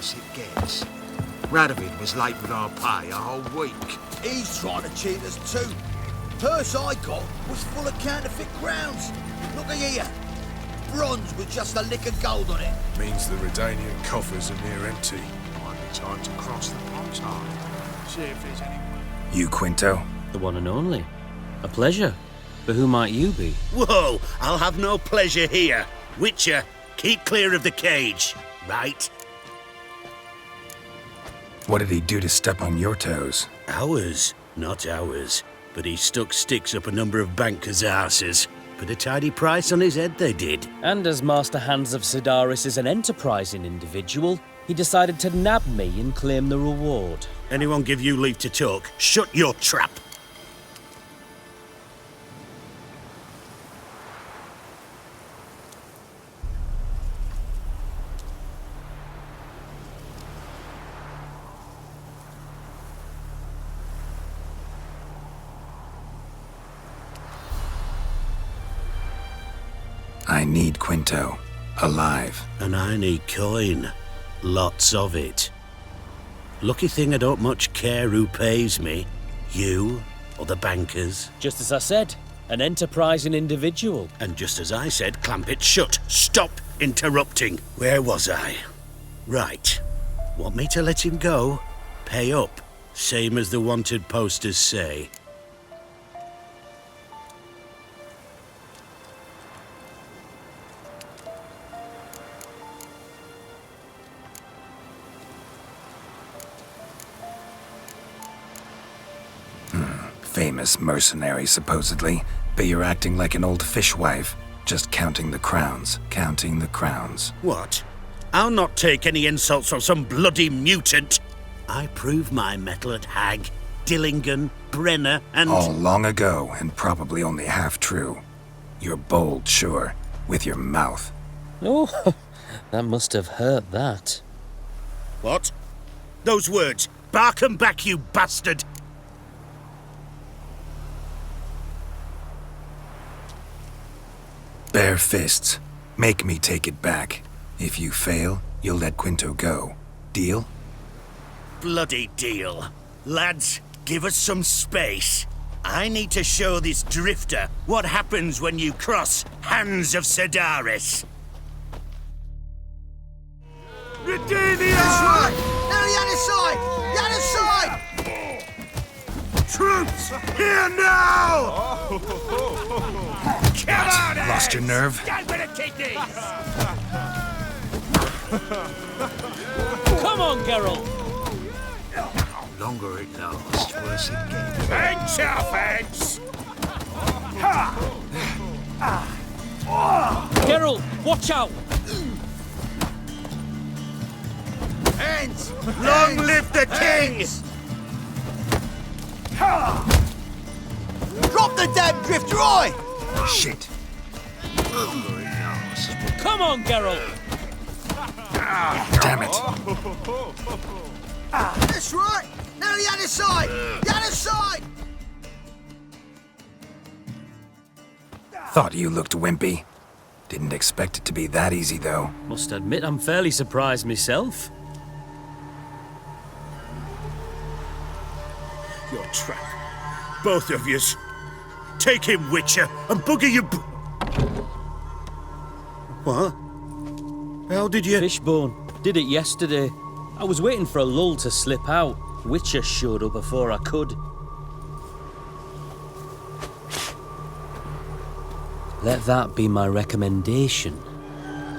worse it gets. Radovid was late with our pay a whole week. He's trying to cheat us too. Purse I got was full of counterfeit crowns. Look at here. Bronze with just a lick of gold on it. Means the Redanian coffers are near empty. Might be time to cross the Pontine. See if there's anyone. You, Quinto? The one and only. A pleasure. But who might you be? Whoa! I'll have no pleasure here. Witcher, keep clear of the cage, right? What did he do to step on your toes? Ours, not ours. But he stuck sticks up a number of bankers' arses. Put a tidy price on his head, they did. And as Master Hans of Sedaris is an enterprising individual, he decided to nab me and claim the reward. Anyone give you leave to talk? Shut your trap! I need Quinto. Alive. And I need coin. Lots of it. Lucky thing I don't much care who pays me. You or the bankers. Just as I said, an enterprising individual. And just as I said, clamp it shut. Stop interrupting. Where was I? Right. Want me to let him go? Pay up. Same as the wanted posters say. Famous mercenary, supposedly, but you're acting like an old fishwife. Just counting the crowns, counting the crowns. What? I'll not take any insults from some bloody mutant. I prove my mettle at Hag, Dillingen, Brenner, and... All long ago, and probably only half true. You're bold, sure, with your mouth. Oh, that must have hurt that. What? Those words. Bark 'em back, you bastard! Bare fists. Make me take it back. If you fail, you'll let Quinto go. Deal? Bloody deal. Lads, give us some space. I need to show this drifter what happens when you cross Hans of Sedaris. Redania! That's right! Now the other side! The other side! Troops, here now! Come on, Lost your nerve? Come on, Geralt! Longer it lasts, worse it gets. Fence your fence! Geralt, watch out! Hands! Long live the king! Drop the damn drifter, oi! Shit. Longer it lasts. Come on, Geralt! Damn it. That's right! Now the other side! The other side! Thought you looked wimpy. Didn't expect it to be that easy, though. Must admit I'm fairly surprised myself. Your trap. Both of yous. Take him, Witcher, and bugger you... What? How did you... Fishbone. Did it yesterday. I was waiting for a lull to slip out. Witcher showed up before I could. Let that be my recommendation.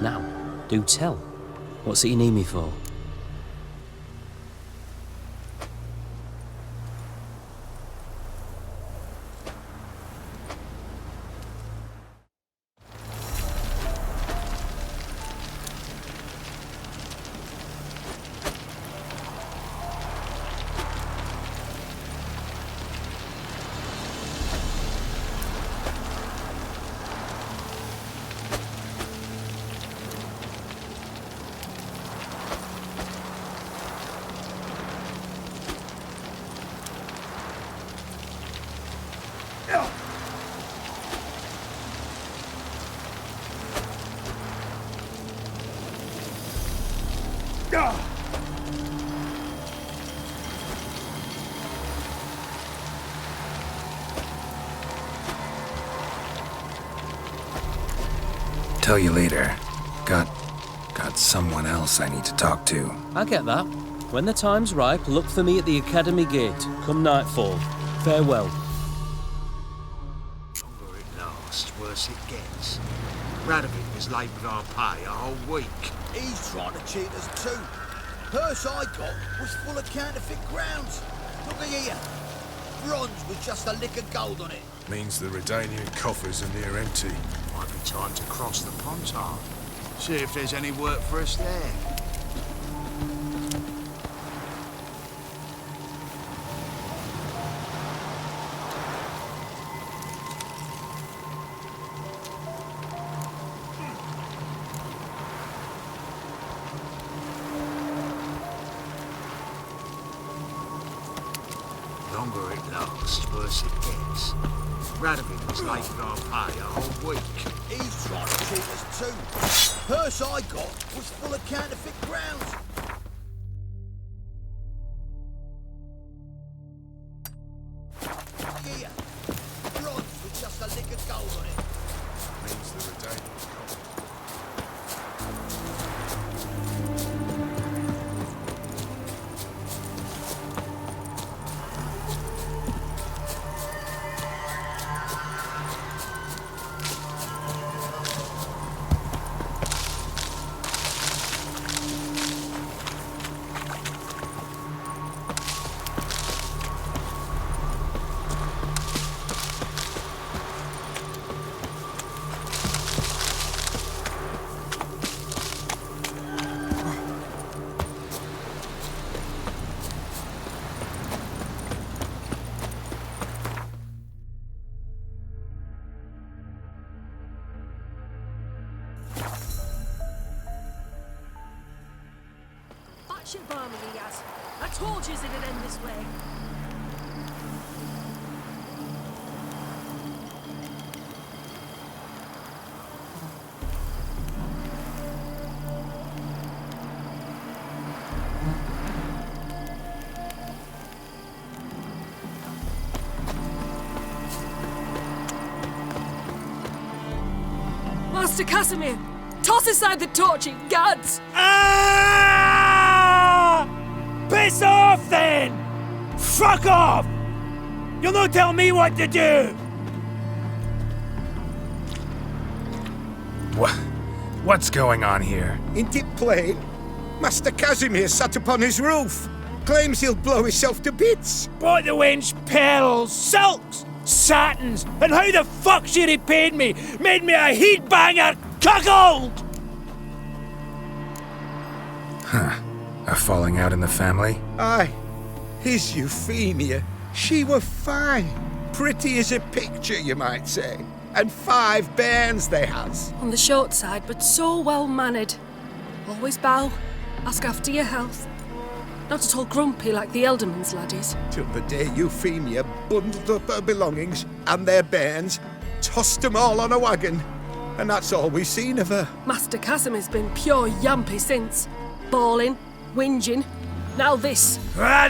Now, do tell. What's it you need me for? tell you later. Got someone else I need to talk to. I get that. When the time's ripe, look for me at the Academy Gate, come nightfall. Farewell. The longer it lasts, worse it gets. Radovid was late with our pay a whole week. He's trying to cheat us too. Purse I got was full of counterfeit crowns. Look here. Bronze with just a lick of gold on it. Means the Redanian coffers are near empty. Might be time to cross the Pontard. See if there's any work for us there. Longer it lasts, worse it gets. Radovid was late with our pay a whole week. He's trying to cheat us too. Purse I got was full of counterfeit crowns. Here. Bronze with just a lick of gold on it. Means the Redanian coffers. Shit barmy he has. I told you it'd end this way. Master Casimir, toss aside the torch, gads! Piss off, then! Fuck off! You'll not tell me what to do! What's going on here? Ain't it plain? Master Casimir sat upon his roof. Claims he'll blow himself to bits. Bought the wench pearls, silks, satins, and how the fuck she repaid me? Made me a heat-banger cuckold! Huh. A falling out in the family? Aye. His Euphemia, she were fine. Pretty as a picture, you might say. And 5 bairns they has. On the short side, but so well-mannered. Always bow, ask after your health. Not at all grumpy like the Elderman's laddies. Till the day Euphemia bundled up her belongings and their bairns, tossed 'em all on a wagon. And that's all we've seen of her. Master Casimir's been pure yampy since. Bawling, whinging, now this.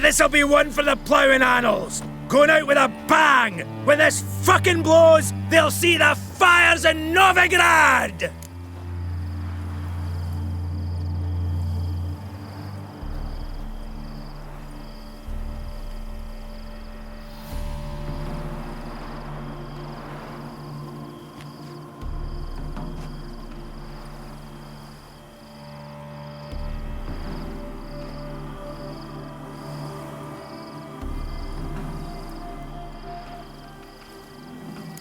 This'll be one for the ploughing annals. Going out with a bang. When this fucking blows, they'll see the fires in Novigrad!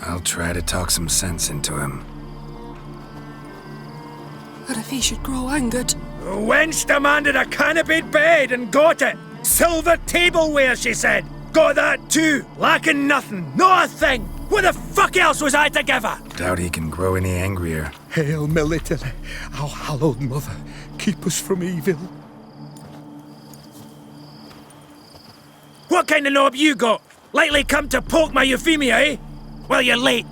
I'll try to talk some sense into him. What if he should grow angered? The wench demanded a canopied bed and got it. Silver tableware, she said. Got that too. Lacking nothing. Not a thing. What the fuck else was I to give her? Doubt he can grow any angrier. Hail Military, our hallowed mother, keep us from evil. What kind of knob you got? Likely come to poke my Euphemia, eh? Well, you're late.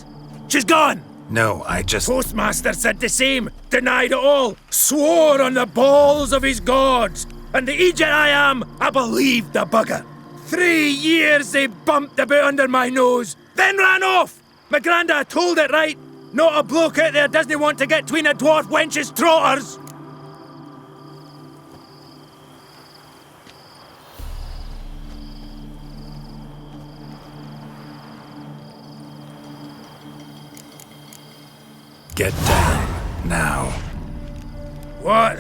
She's gone. No, I just... Postmaster said the same. Denied it all. Swore on the balls of his gods. And the Egypt I am, I believed the bugger. 3 years they bumped about under my nose, then ran off. My granda told it right. Not a bloke out there doesn't want to get between a dwarf wench's trotters! Get down, now. What?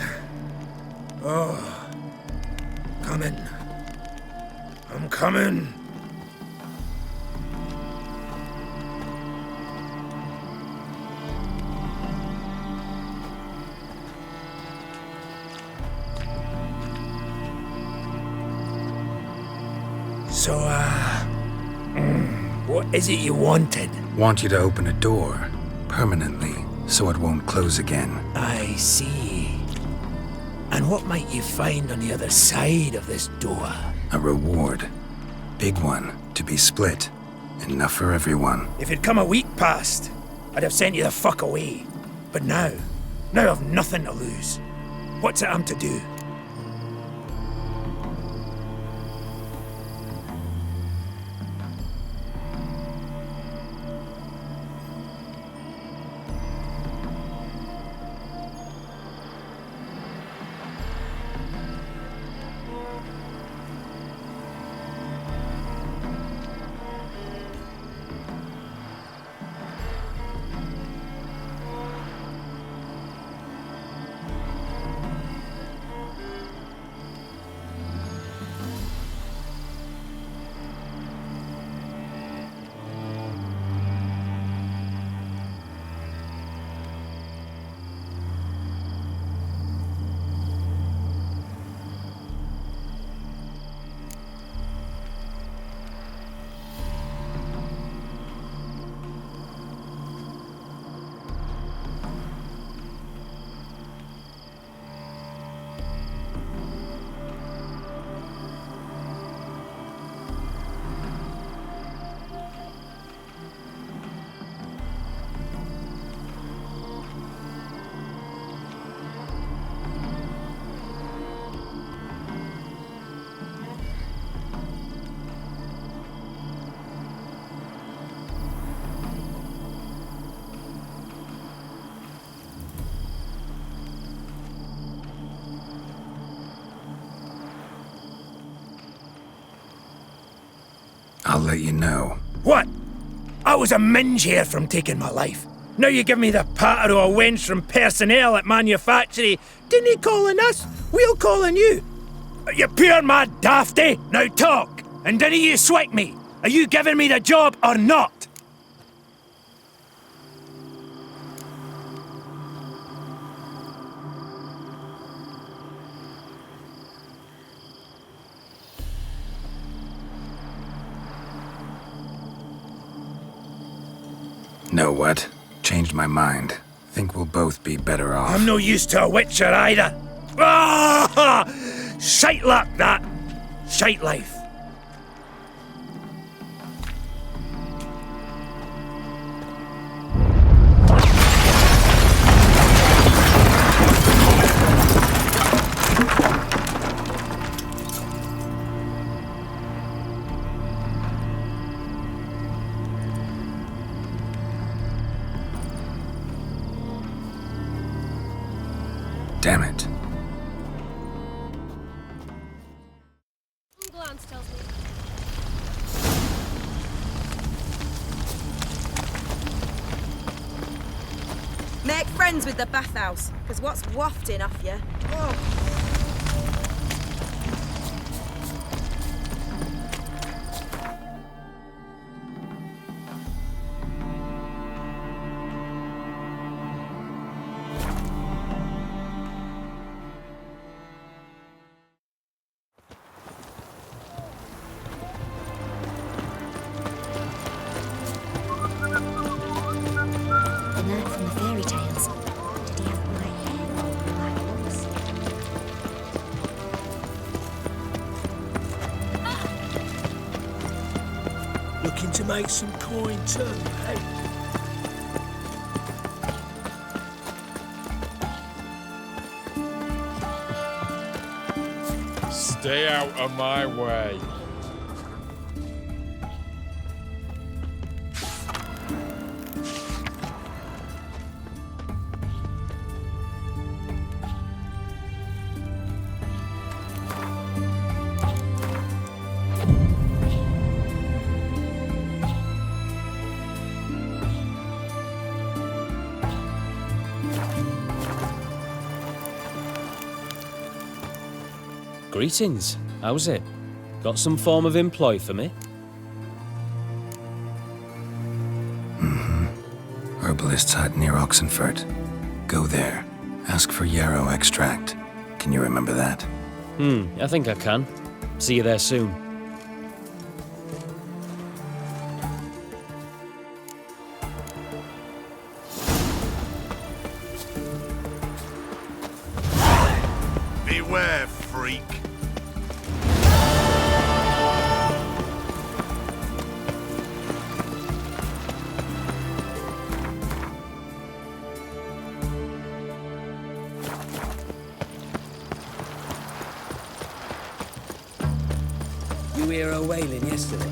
Oh. Coming. I'm coming. So, what is it you wanted? Want you to open a door, permanently, so it won't close again. I see. And what might you find on the other side of this door? A reward. Big one, to be split. Enough for everyone. If it'd come a week past, I'd have sent you the fuck away. But now I've nothing to lose. What's it I'm to do? I'll let you know. What? I was a minge here from taking my life. Now you give me the patter of a wench from personnel at manufactory. Didn't he calling us? We'll calling you. You pure mad dafty. Now talk. And didn't you swick me? Are you giving me the job or not? Know what? Changed my mind. Think we'll both be better off. I'm no use to a witcher either. Ah! Shite luck, that. Shite life. Damn it. Glance tells me. Make friends with the bathhouse, because what's wafting off you? Oh. Looking to make some coin too, hey? Stay out of my way. Greetings. How's it? Got some form of employ for me? Herbalist's hut near Oxenfurt. Go there. Ask for yarrow extract. Can you remember that? I think I can. See you there soon. Beware, freak. You hear her wailing yesterday?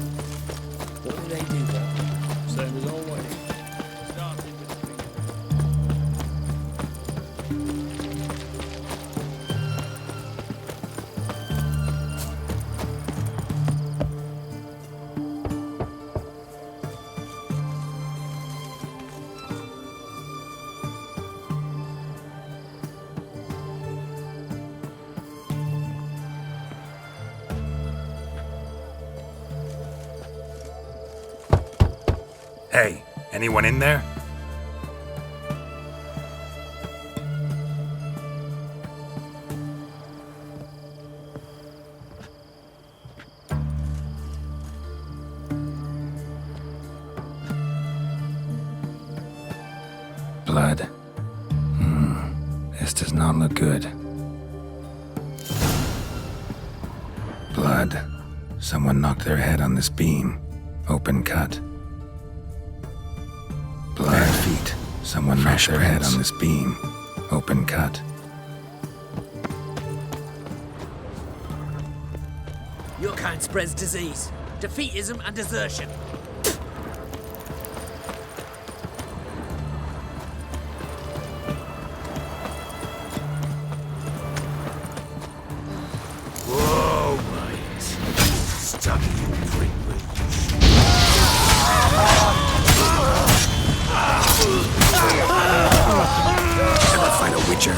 What did they do there? Same as always. Hey, anyone in there? Blood. This does not look good. Blood. Someone knocked their head on this beam. Open cut. Blood. Feet. Someone knocked their head on this beam. Open cut. Your kind spreads disease, defeatism and desertion. Whoa, mate. Study you prick Ever fight a witcher?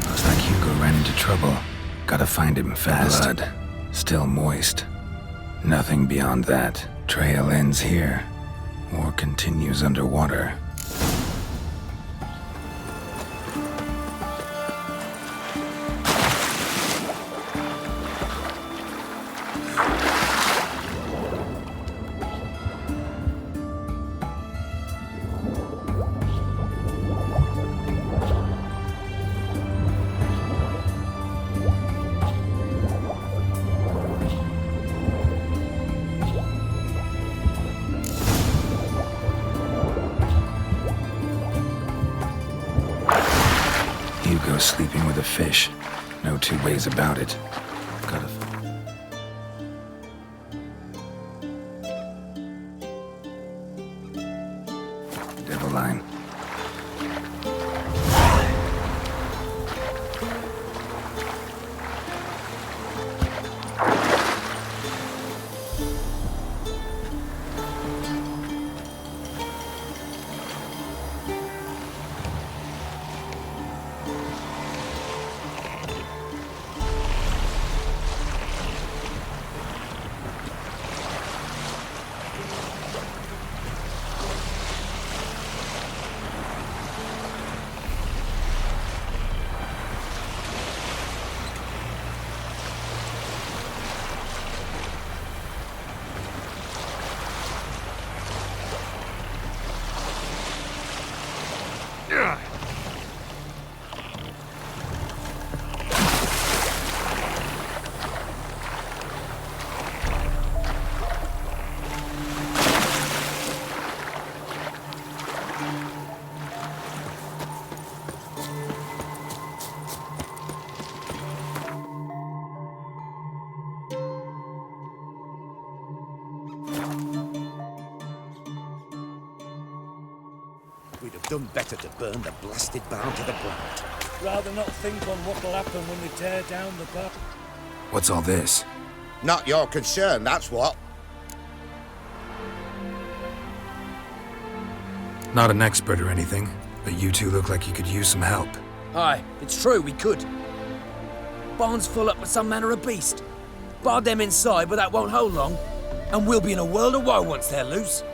Looks like Hugo ran into trouble. Gotta find him fast. Blood. Still moist. Nothing beyond that. Trail ends here. Or continues underwater. Hugo's sleeping with a fish. No two ways about it. Gotta... Devil line. We'd have done better to burn the blasted barn to the ground. Rather not think on what'll happen when we tear down the barn. What's all this? Not your concern, that's what. Not an expert or anything, but you two look like you could use some help. Aye, it's true, we could. Barn's full up with some manner of beast. Bar them inside, but that won't hold long. And we'll be in a world of woe once they're loose.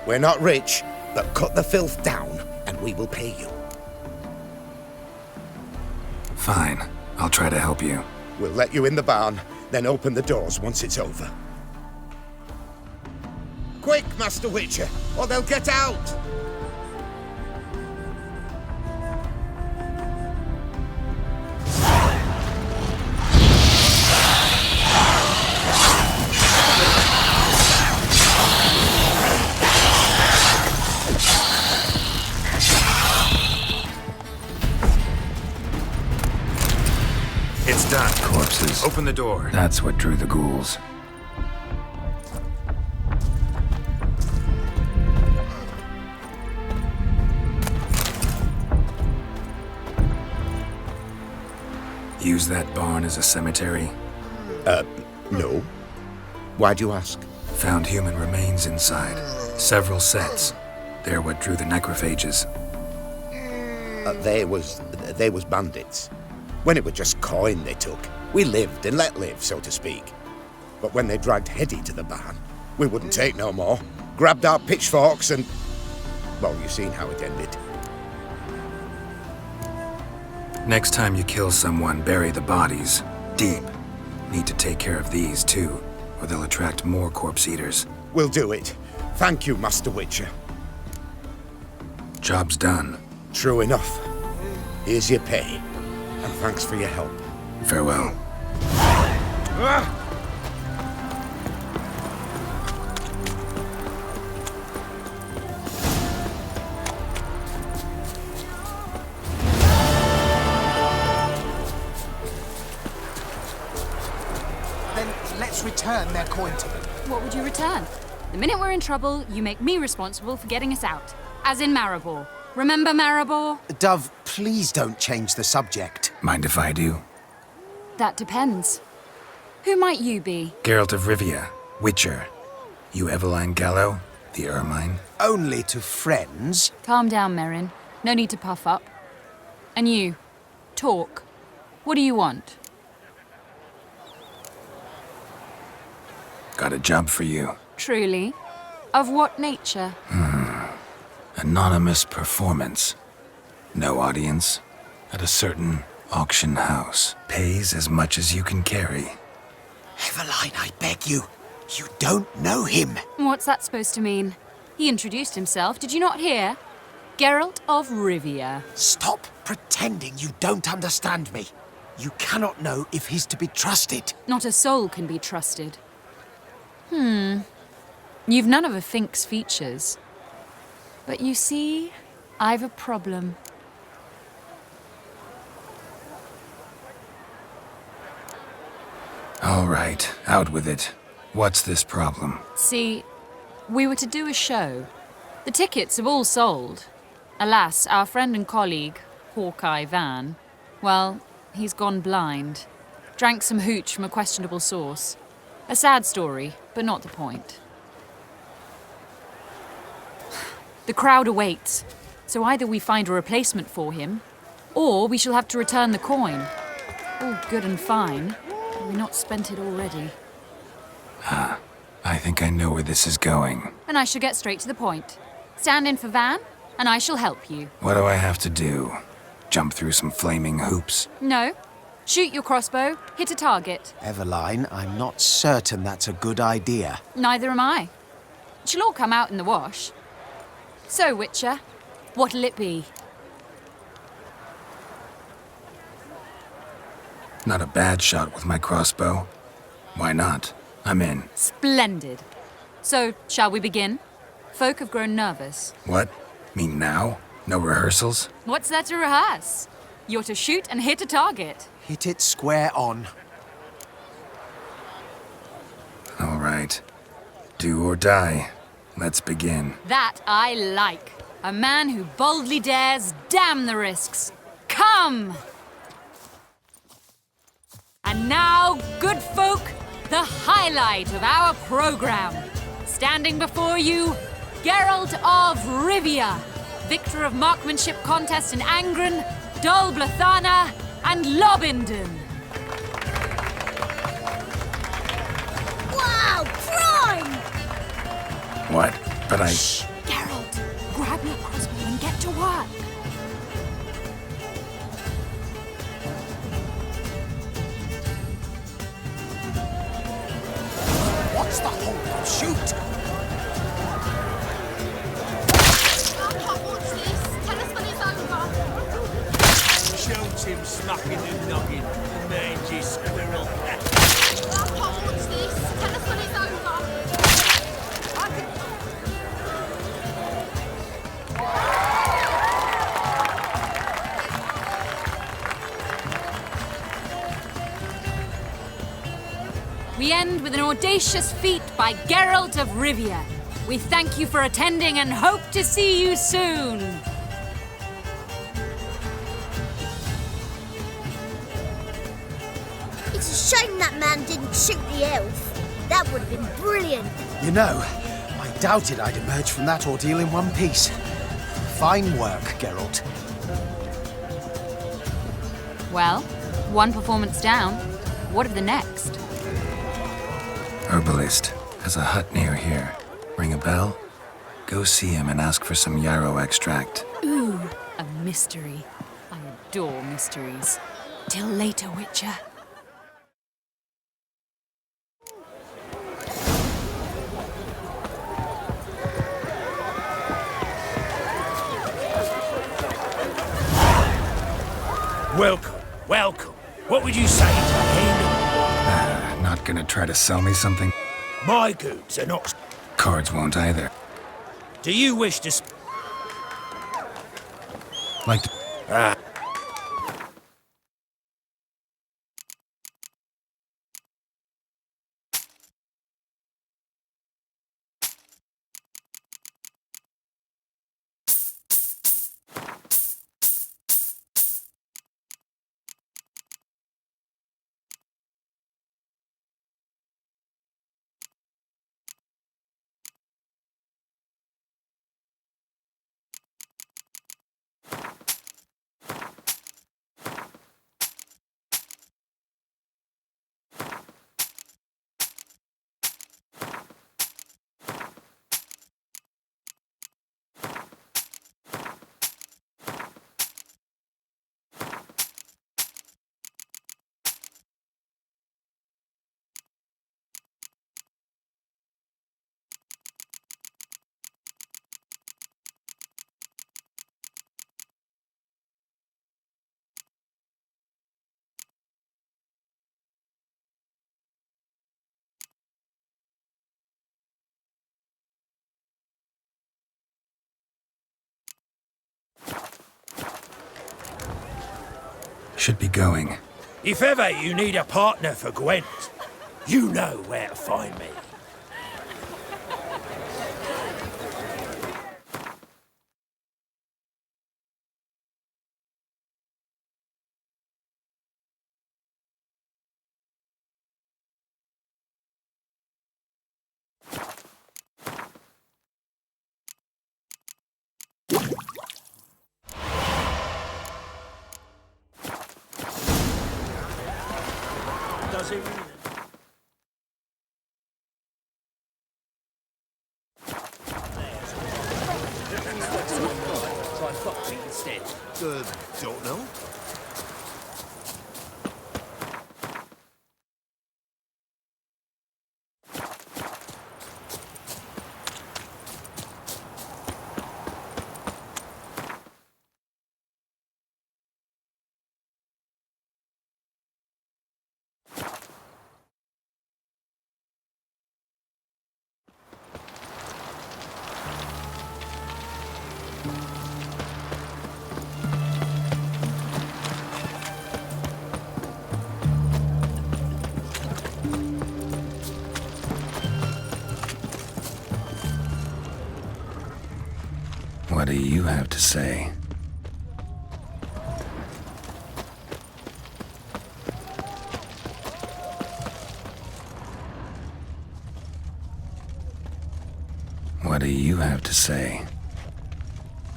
We're not rich, but cut the filth down, and we will pay you. Fine, I'll try to help you. We'll let you in the barn, then open the doors once it's over. Quick, Master Witcher, or they'll get out! It's done. Corpses. Open the door. That's what drew the ghouls. Use that barn as a cemetery? No. Why'd you ask? Found human remains inside. Several sets. They're what drew the necrophages. They was bandits. When it was just coin they took, we lived and let live, so to speak. But when they dragged Hetty to the barn, we wouldn't take no more. Grabbed our pitchforks and... well, you've seen how it ended. Next time you kill someone, bury the bodies. Deep. Need to take care of these, too, or they'll attract more corpse eaters. We'll do it. Thank you, Master Witcher. Job's done. True enough. Here's your pay. And thanks for your help. Farewell. Then let's return their coin to them. What would you return? The minute we're in trouble, you make me responsible for getting us out. As in Maribor. Remember Maribor? Dove, please don't change the subject. Mind if I do? That depends. Who might you be? Geralt of Rivia, Witcher. You Eveline Gallo, the Ermine? Only to friends. Calm down, Merrin. No need to puff up. And you, talk. What do you want? Got a job for you. Truly? Of what nature? Anonymous performance. No audience. At a certain auction house. Pays as much as you can carry. Eveline, I beg you. You don't know him. What's that supposed to mean? He introduced himself, did you not hear? Geralt of Rivia. Stop pretending you don't understand me. You cannot know if he's to be trusted. Not a soul can be trusted. You've none of a Fink's features. But you see, I've a problem. All right, out with it. What's this problem? See, we were to do a show. The tickets have all sold. Alas, our friend and colleague, Hawkeye Van, well, he's gone blind. Drank some hooch from a questionable source. A sad story, but not the point. The crowd awaits, so either we find a replacement for him, or we shall have to return the coin. All good and fine. Have we not spent it already? I think I know where this is going. And I shall get straight to the point. Stand in for Van, and I shall help you. What do I have to do? Jump through some flaming hoops? No. Shoot your crossbow, hit a target. Eveline, I'm not certain that's a good idea. Neither am I. It shall all come out in the wash. So, Witcher, what'll it be? Not a bad shot with my crossbow. Why not? I'm in. Splendid. So, shall we begin? Folk have grown nervous. What? Mean now? No rehearsals? What's there to rehearse? You're to shoot and hit a target. Hit it square on. All right. Do or die. Let's begin. That I like. A man who boldly dares, damn the risks. Come! And now, good folk, the highlight of our program. Standing before you, Geralt of Rivia, victor of marksmanship contests in Angren, Dol Blathana, and Lobindon. Wow, prime! What? But I... Shh! Geralt, grab your crossbow and get to work. What's the hold? Shoot! Shoot him smacking and noggin, the mangy squirrel. I can't watch this. Tell us when it's over. I can... We end with an audacious feat by Geralt of Rivia. We thank you for attending and hope to see you soon. It's a shame that man didn't shoot the elf. That would have been brilliant. You know, I doubted I'd emerge from that ordeal in one piece. Fine work, Geralt. Well, one performance down. What of the next? Herbalist has a hut near here. Ring a bell? Go see him and ask for some yarrow extract. Ooh, a mystery. I adore mysteries. Till later, Witcher. Welcome, welcome. What would you say to Haman? Not gonna try to sell me something? My goods are not... Cards won't either. Do you wish to... Like to... Ah. Should be going. If ever you need a partner for Gwent, you know where to find me. Does it really? Try boxing instead. Don't know. What do you have to say? What do you have to say?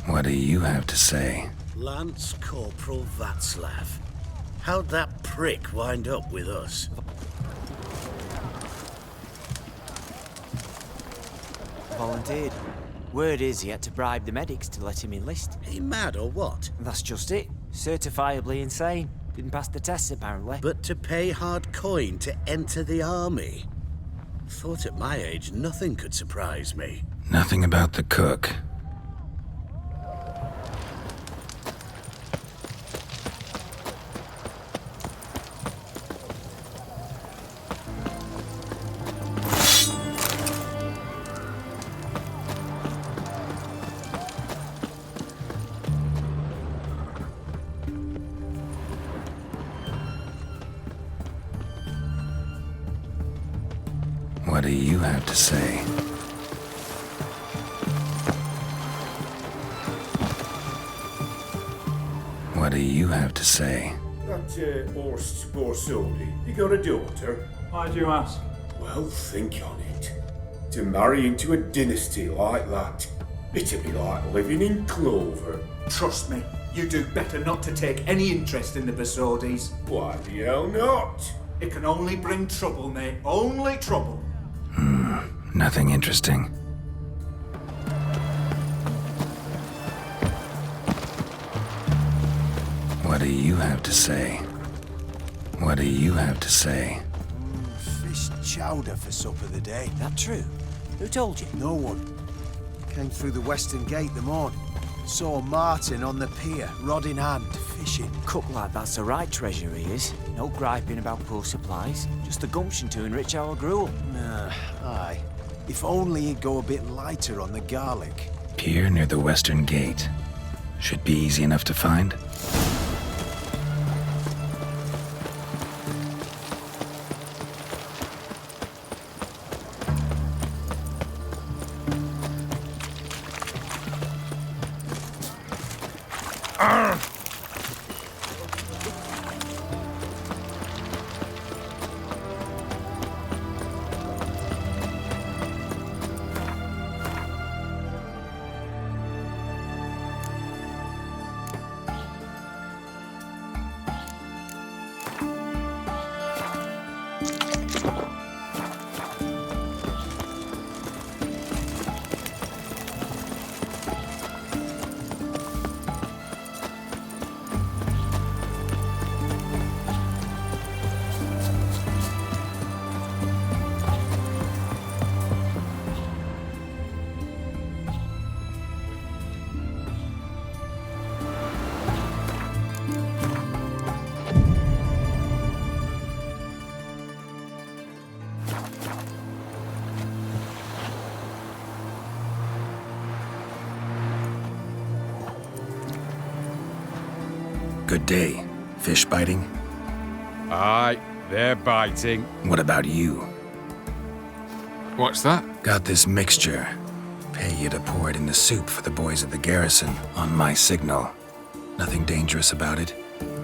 What do you have to say? Lance Corporal Václav. How'd that prick wind up with us? Volunteered. Word is he had to bribe the medics to let him enlist. He mad or what? That's just it. Certifiably insane. Didn't pass the tests, apparently. But to pay hard coin to enter the army? Thought at my age nothing could surprise me. Nothing about the cook. What do you have to say? What do you have to say? That Horst Borsodi, you got a daughter? Why do you ask? Well, think on it. To marry into a dynasty like that, it'd be like living in clover. Trust me, you do better not to take any interest in the Borsodis. Why the hell not? It can only bring trouble, mate. Only trouble. Nothing interesting. What do you have to say? What do you have to say? Fish chowder for supper the day. That true? Who told you? No one. Came through the western gate the morning. Saw Martin on the pier, rod in hand, fishing. Cook like that's the right treasure he is. No griping about poor supplies. Just the gumption to enrich our gruel. Nah, aye. If only he'd go a bit lighter on the garlic. Pier near the western gate. Should be easy enough to find. Good day. Fish biting? Aye, they're biting. What about you? What's that? Got this mixture. Pay you to pour it in the soup for the boys at the garrison on my signal. Nothing dangerous about it.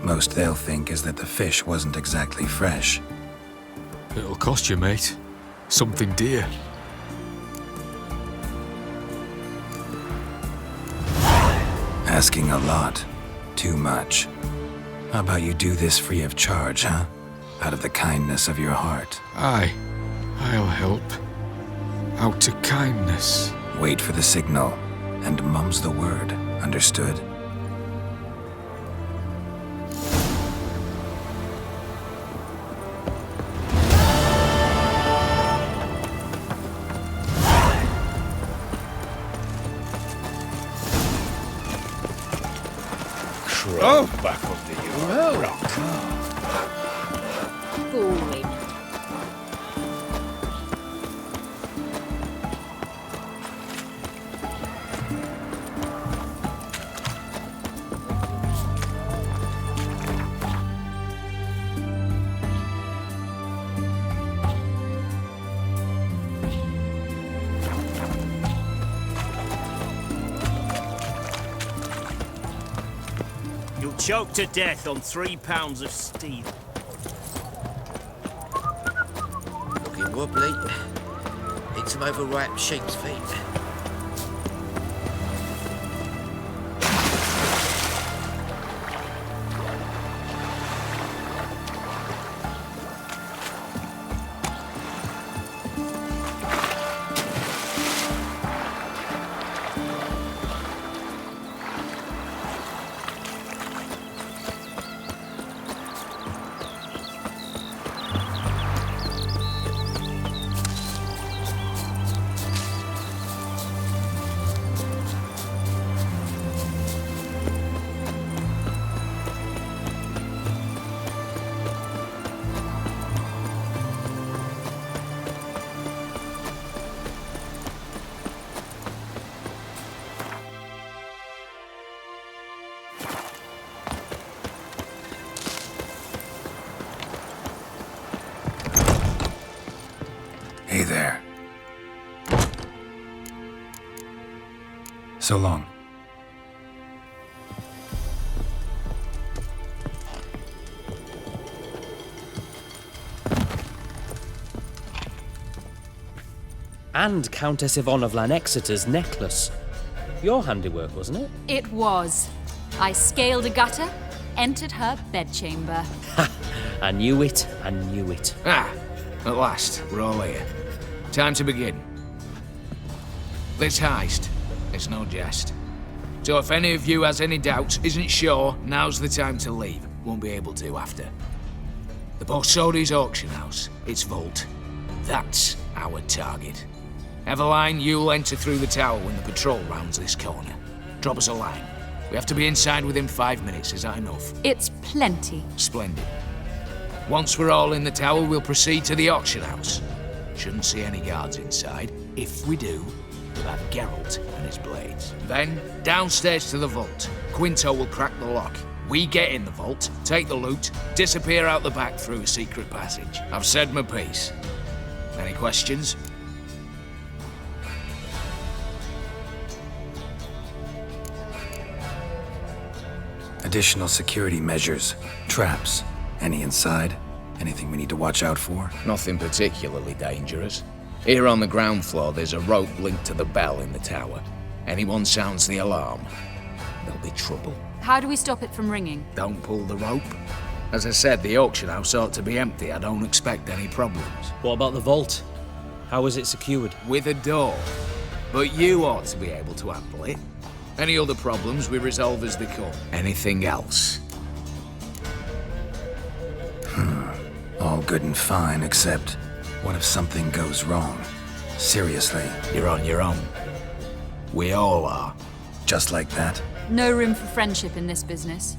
Most they'll think is that the fish wasn't exactly fresh. It'll cost you, mate. Something dear. Asking a lot. Too much. How about you do this free of charge, huh? Out of the kindness of your heart. Aye, I'll help. Out of kindness. Wait for the signal, and mum's the word. Understood? Oh, back under your rock. Boring. You'll choke to death on 3 pounds of steel. Looking wobbly. Need some overripe sheep's feet. Hey there. So long. And Countess Yvonne of Lanexeter's necklace. Your handiwork, wasn't it? It was. I scaled a gutter, entered her bedchamber. I knew it, I knew it. Ah, at last, we're all here. Time to begin. This heist, it's no jest. So if any of you has any doubts, isn't sure, now's the time to leave. Won't be able to after. The Borsodi's auction house, its vault. That's our target. Eveline, you'll enter through the tower when the patrol rounds this corner. Drop us a line. We have to be inside within 5 minutes, is that enough? It's plenty. Splendid. Once we're all in the tower, we'll proceed to the auction house. Shouldn't see any guards inside. If we do, we'll have Geralt and his blades. Then, downstairs to the vault. Quinto will crack the lock. We get in the vault, take the loot, disappear out the back through a secret passage. I've said my piece. Any questions? Additional security measures. Traps. Any inside? Anything we need to watch out for? Nothing particularly dangerous. Here on the ground floor, there's a rope linked to the bell in the tower. Anyone sounds the alarm, there'll be trouble. How do we stop it from ringing? Don't pull the rope. As I said, the auction house ought to be empty. I don't expect any problems. What about the vault? How is it secured? With a door. But you ought to be able to handle it. Any other problems we resolve as they come. Anything else? All good and fine, except what if something goes wrong? Seriously. You're on your own. We all are. Just like that? No room for friendship in this business.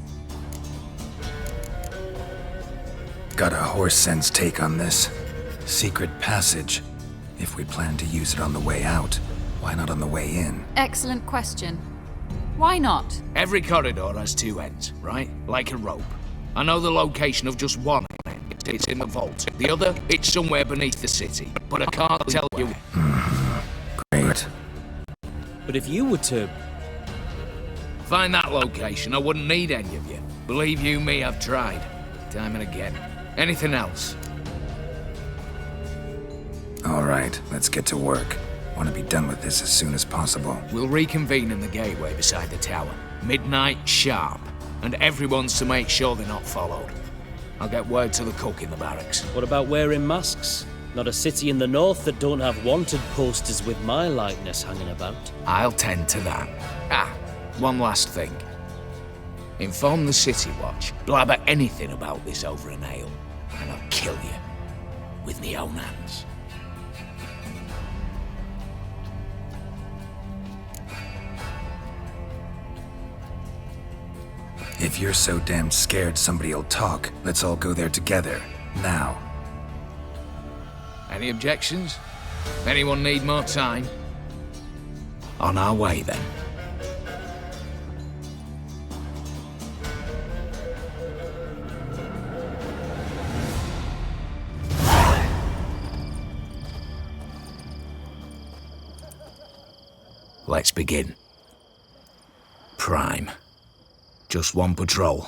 Got a horse sense take on this. Secret passage. If we plan to use it on the way out, why not on the way in? Excellent question. Why not? Every corridor has two ends, right? Like a rope. I know the location of just one end. It's in the vault. The other, it's somewhere beneath the city. But I can't tell you. Great. But if you were to... find that location, I wouldn't need any of you. Believe you me, I've tried. Time and again. Anything else? All right, let's get to work. Want to be done with this as soon as possible. We'll reconvene in the gateway beside the tower. Midnight sharp. And everyone's to make sure they're not followed. I'll get word to the cook in the barracks. What about wearing masks? Not a city in the north that don't have wanted posters with my likeness hanging about. I'll tend to that. Ah, one last thing. Inform the City Watch. Blabber anything about this over an ale, and I'll kill you. With me own hands. If you're so damn scared somebody'll talk, let's all go there together. Now. Any objections? Anyone need more time? On our way, then. Let's begin. Prime. Just one patrol.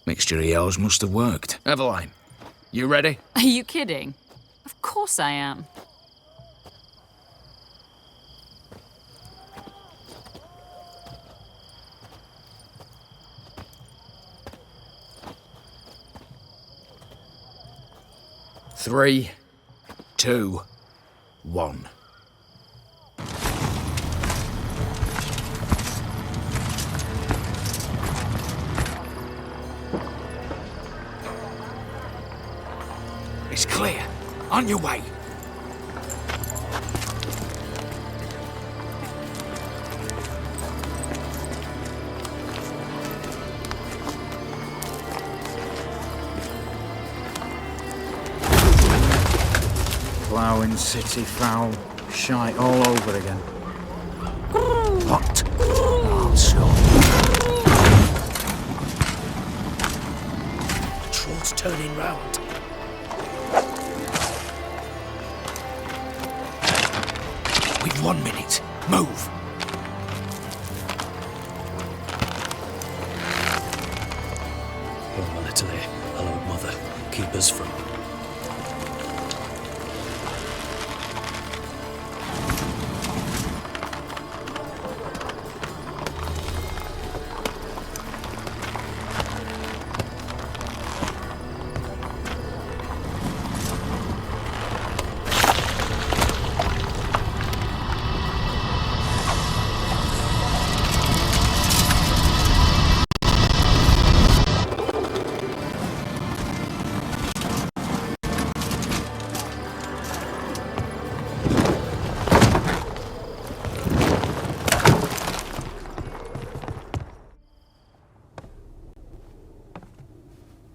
Mixture of yours must have worked. Eveline, you ready? Are you kidding? Of course I am. Three, 2, 1. It's clear. On your way. Ploughing city foul. Shite all over again. What? Also. Patrol's turning round. We've 1 minute. Move. Oh, my little ear. Hello, mother. Keep us from...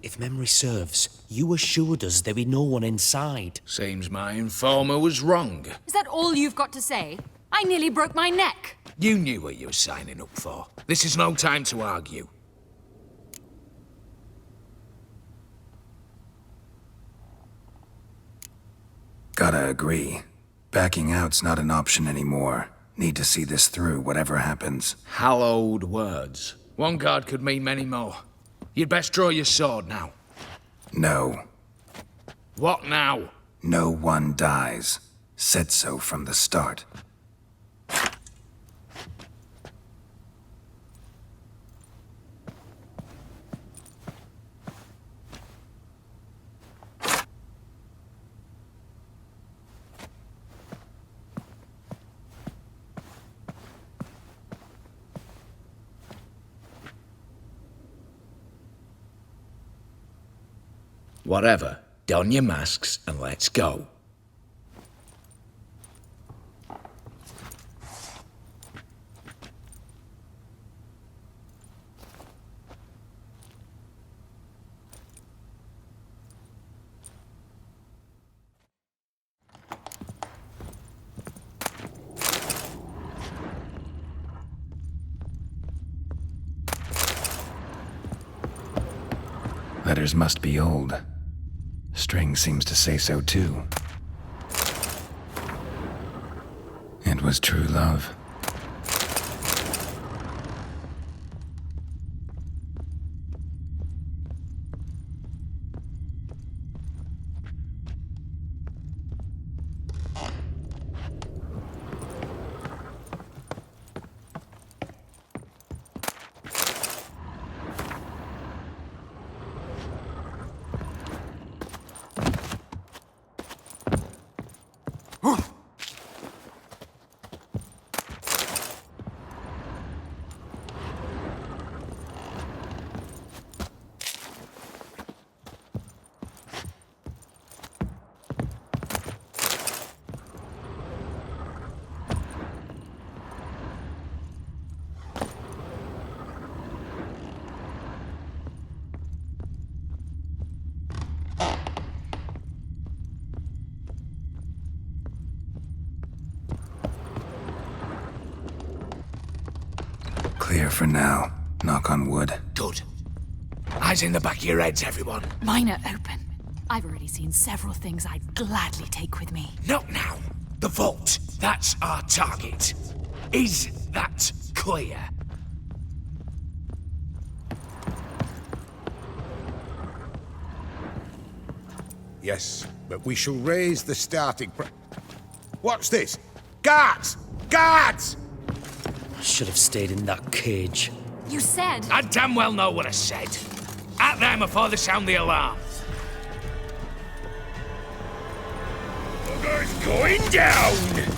If memory serves, you assured us there be no one inside. Seems my informer was wrong. Is that all you've got to say? I nearly broke my neck. You knew what you were signing up for. This is no time to argue. Gotta agree. Backing out's not an option anymore. Need to see this through, whatever happens. Hallowed words. One guard could mean many more. You'd best draw your sword now. No. What now? No one dies. Said so from the start. Whatever. Don your masks and let's go. Letters must be old. String seems to say so too. It was true love. Clear for now. Knock on wood. Good. Eyes in the back of your heads, everyone. Mine are open. I've already seen several things I'd gladly take with me. Not now. The vault. That's our target. Is that clear? Yes, but we shall raise the starting What's this? Guards! Guards! Should have stayed in that cage. You said... I damn well know what I said. At them before they sound the alarm. Bugger's going down!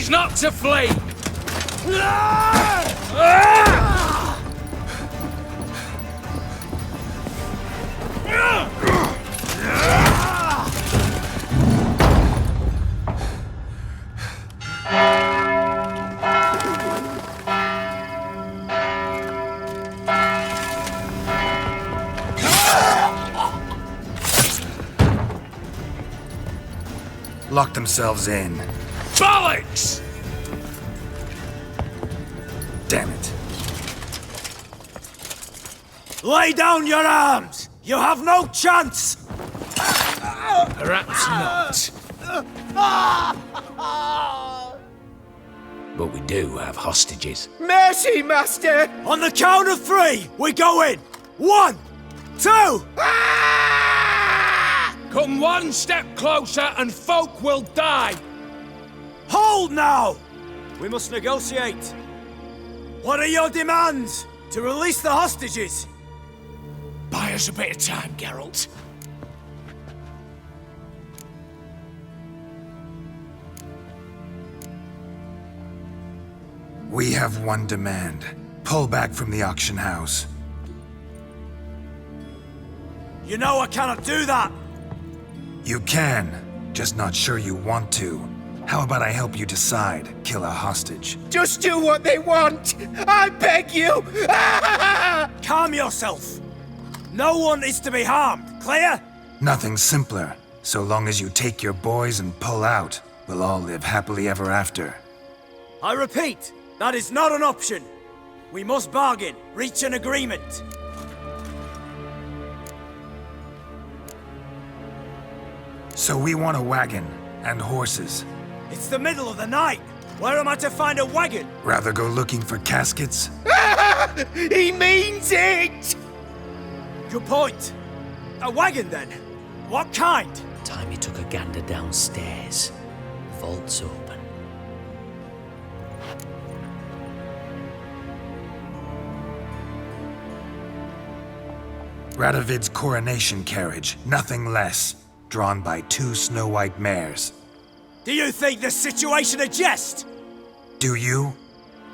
is not to flee! Lock themselves in. Bollocks! Damn it. Lay down your arms! You have no chance! Perhaps not. But we do have hostages. Mercy, Master! On the count of 3, we go in! 1, 2! Come one step closer and folk will die! Hold now! We must negotiate. What are your demands? To release the hostages? Buy us a bit of time, Geralt. We have one demand. Pull back from the auction house. You know I cannot do that! You can, just not sure you want to. How about I help you decide, kill a hostage? Just do what they want! I beg you! Calm yourself! No one is to be harmed, clear? Nothing simpler. So long as you take your boys and pull out, we'll all live happily ever after. I repeat, that is not an option. We must bargain, reach an agreement. So we want a wagon and horses. It's the middle of the night. Where am I to find a wagon? Rather go looking for caskets? He means it! Good point. A wagon, then? What kind? Time he took a gander downstairs. Vault's open. Radovid's coronation carriage, nothing less. Drawn by 2 snow-white mares. Do you think this situation a jest? Do you?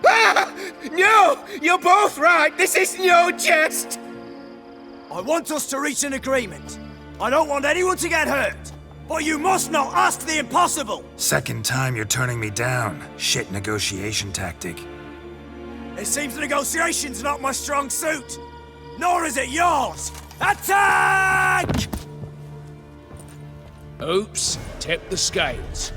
No! You're both right! This is no jest! I want us to reach an agreement. I don't want anyone to get hurt. But you must not ask the impossible! Second time you're turning me down. Shit negotiation tactic. It seems negotiation's not my strong suit. Nor is it yours! Attack! Oops, tip the scales.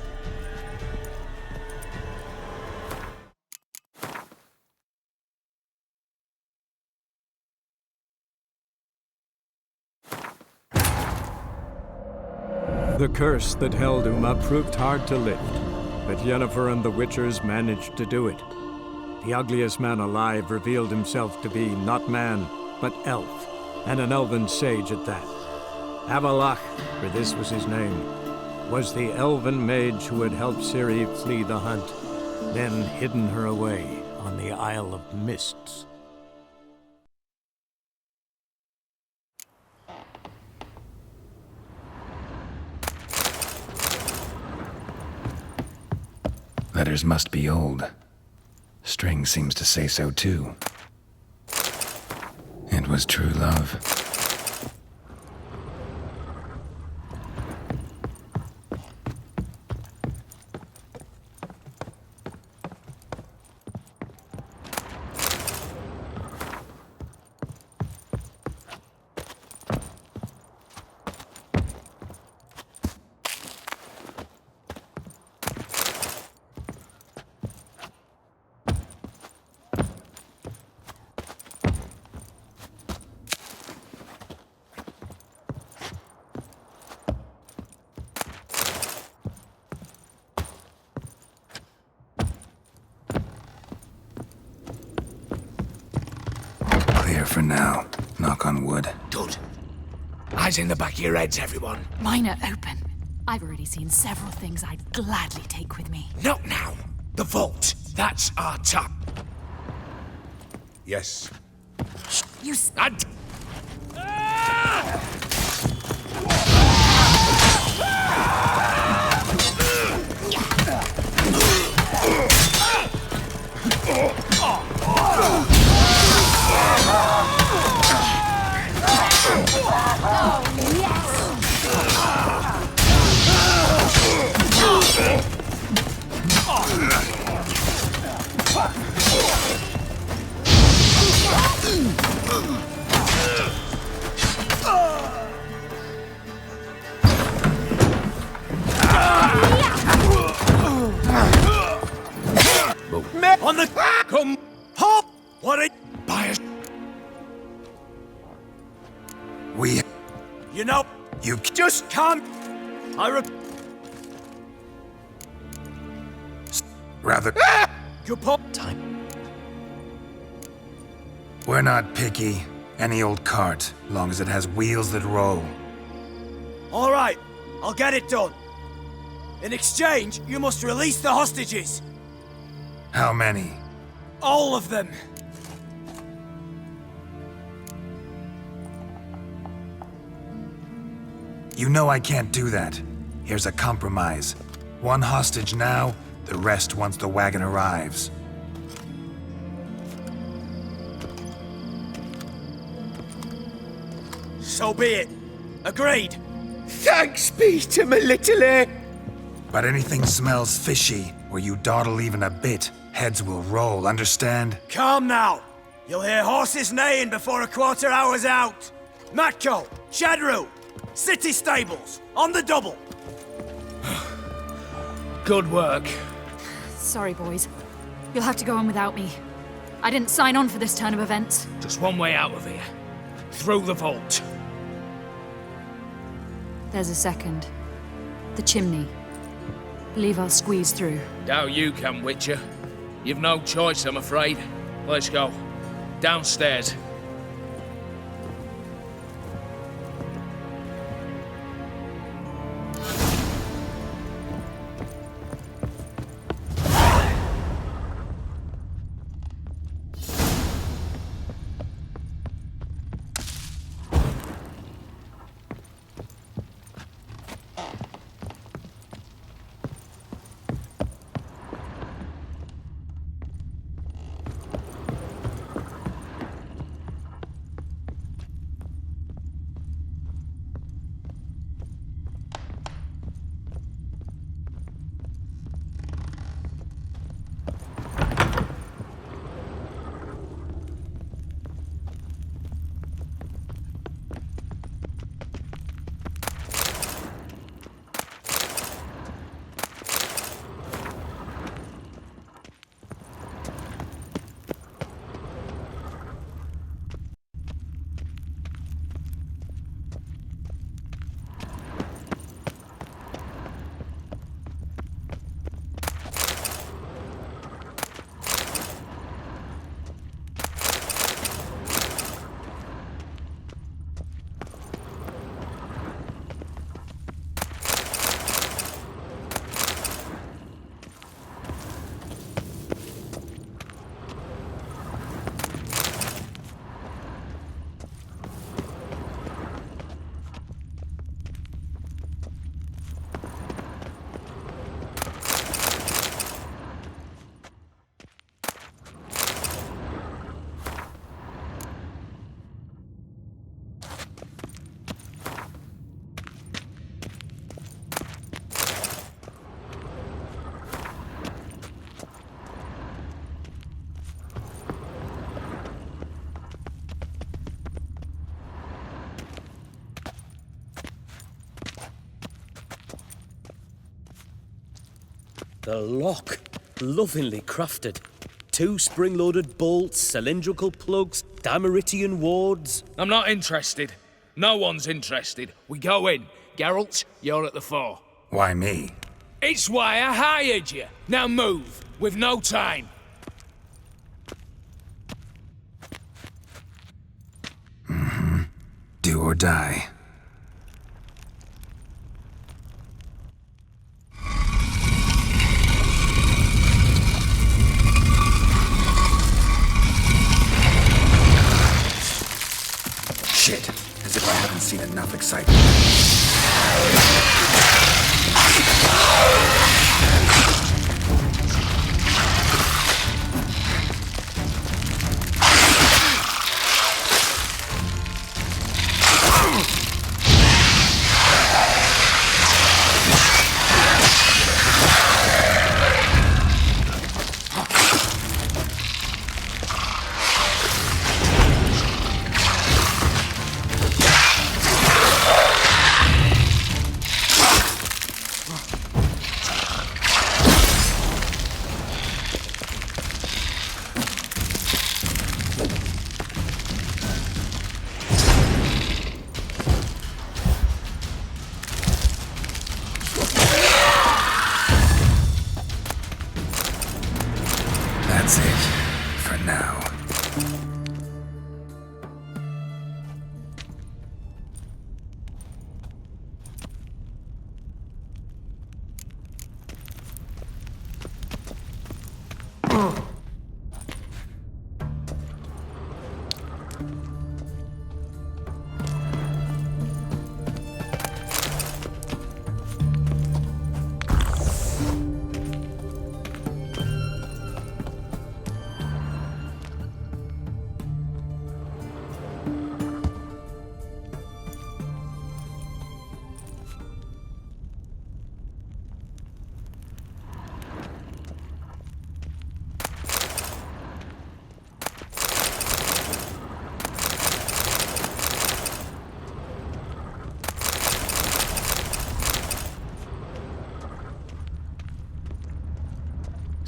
The curse that held Uma proved hard to lift, but Yennefer and the Witchers managed to do it. The ugliest man alive revealed himself to be not man, but elf, and an elven sage at that. Avalach, for this was his name, was the elven mage who had helped Ciri flee the hunt, then hidden her away on the Isle of Mists. Letters must be old. String seems to say so too. It was true love. Clear for now. Knock on wood. Good. Eyes in the back of your heads, everyone. Mine are open. I've already seen several things I'd gladly take with me. Not now. The vault. That's our top. Yes. You And... On the... Come... Hop! What a... Bias... We... You know... You... Just can't... Rather... Good pop... Time. We're not picky. Any old cart, long as it has wheels that roll. All right, I'll get it done. In exchange, you must release the hostages. How many? All of them. You know I can't do that. Here's a compromise. One hostage now, the rest once the wagon arrives. So be it. Agreed. Thanks be to my little But anything smells fishy, or you dawdle even a bit, heads will roll, understand? Calm now. You'll hear horses neighing before a quarter hour's out. Matko, Shadru, city stables, on the double. Good work. Sorry, boys. You'll have to go on without me. I didn't sign on for this turn of events. Just one way out of here. Through the vault. There's a second. The chimney. Believe I'll squeeze through. Doubt you can, Witcher. You've no choice, I'm afraid. Let's go. Downstairs. The lock. Lovingly crafted. 2 spring-loaded bolts, cylindrical plugs, Dameritian wards. I'm not interested. No one's interested. We go in. Geralt, you're at the fore. Why me? It's why I hired you. Now move. We've no time. Mm-hmm. Do or die. Shit, as if I haven't seen enough excitement. for now.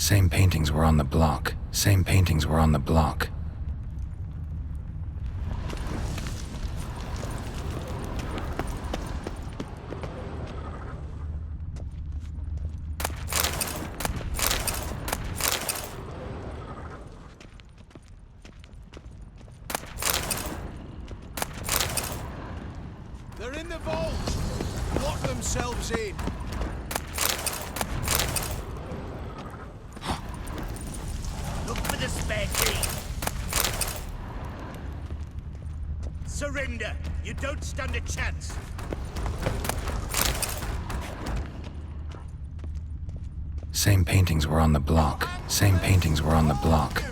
Same paintings were on the block. Same paintings were on the block. They're in the vault! Lock themselves in! Look for the spare key. Surrender. You don't stand a chance. Same paintings were on the block. Same paintings were on the block.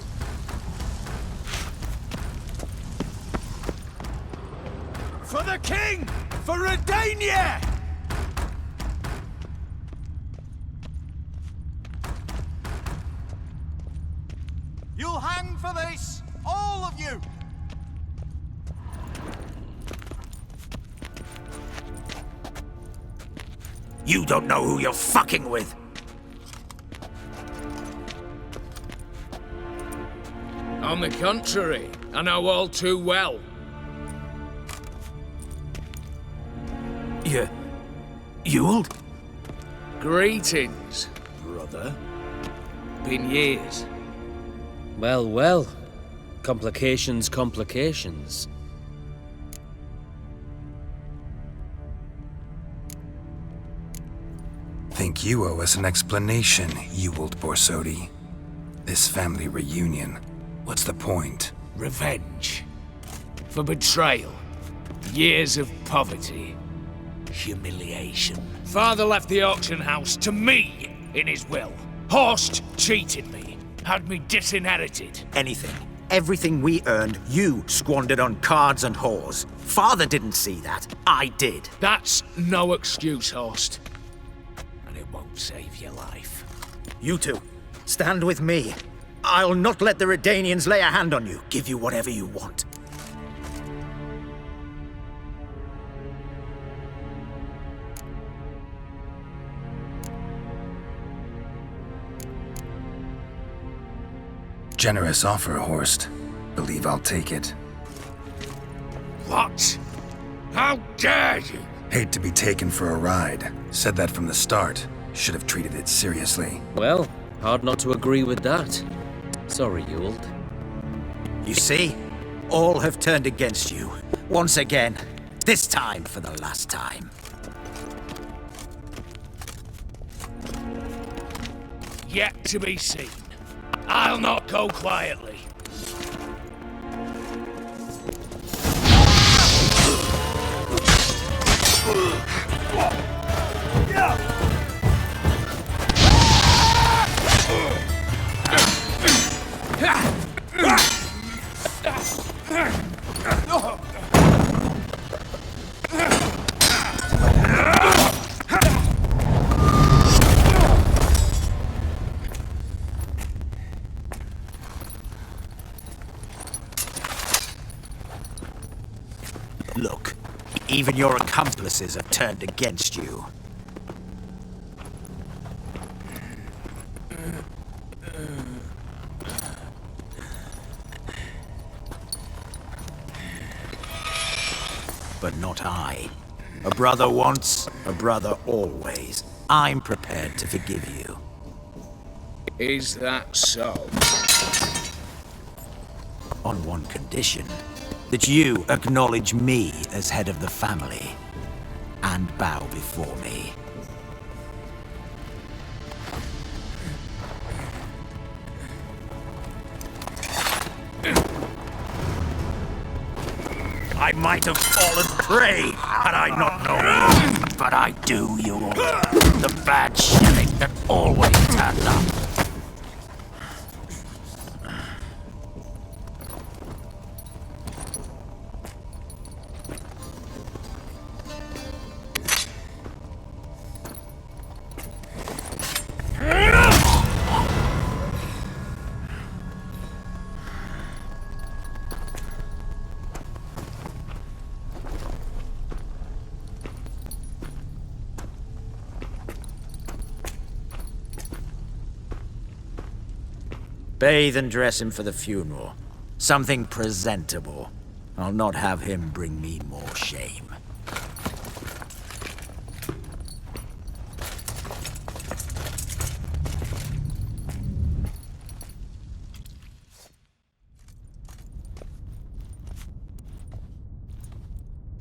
For the king! For Redania! You'll hang for this! All of you! You don't know who you're fucking with. On the contrary, I know all too well. Ewald? Greetings, brother. Been years. Well, well. Complications, complications. Think you owe us an explanation, Ewald Borsodi. This family reunion, what's the point? Revenge. For betrayal. Years of poverty. Humiliation. Father left the auction house to me in his will. Horst cheated me. Had me disinherited. Anything. Everything we earned, you squandered on cards and whores. Father didn't see that. I did. That's no excuse, Horst. And it won't save your life. You two, stand with me. I'll not let the Redanians lay a hand on you. Give you whatever you want. Generous offer, Horst. Believe I'll take it. What? How dare you? Hate to be taken for a ride. Said that from the start. Should have treated it seriously. Well, hard not to agree with that. Sorry, Ewald. You see? All have turned against you. Once again. This time for the last time. Yet to be seen. I'll not go quietly. Look, even your accomplices have turned against you. But not I. A brother once, a brother always. I'm prepared to forgive you. Is that so? On one condition. That you acknowledge me as head of the family. And bow before me. I might have fallen prey had I not known. But I do, you all. The bad shilling that always turned up. Bathe and dress him for the funeral. Something presentable. I'll not have him bring me more shame.